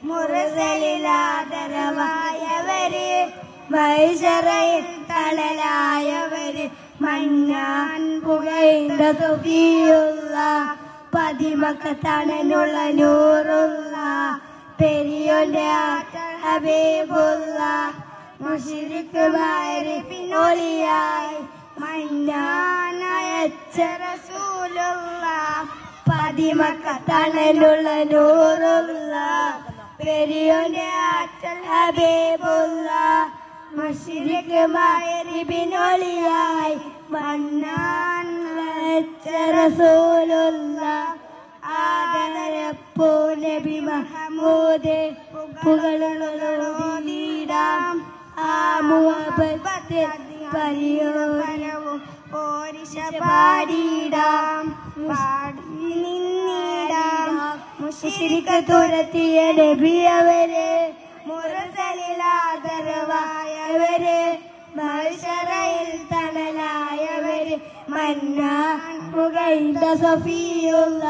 മുർസലിലാദരവായവര് മൈശറയിൽ തണലായവര് മന്നാൻ പുകൈന്ത സുഫിയുള്ള പതിമക്കത്തണനുള്ള നൂറുള്ള പെരിയോന്റെ ആറ്റൽ ഹബീബുള്ള മുശ്രിക് മാരിഫിനൊളിയായി മന്നാനയച്ച റസൂലുള്ള പതിമക്കത്തണലുള്ള നൂറുള്ള പെരിയോന്റെ ആറ്റൽ ഹബീബുള്ള മുശ്രിക് മാരിഫിനൊളിയായി മന്നാനയച്ച റസൂലുള്ള ആദരപ്പൂ നബി മഹമൂദ് പുകളുള്ളോടിടാം ആ മുഹബത്തിൽ പരിയോരവും പോരിശ പാടിടാം പാടി നിന്നിടാം മുശ്രിക് തുരത്തിയ നബിയവരെ മുർസലിലാദരവായവരെ മഹ്ശറയിൽ തണലായവര് മന്നാൻ പുകൈന്ത സഫിയുള്ള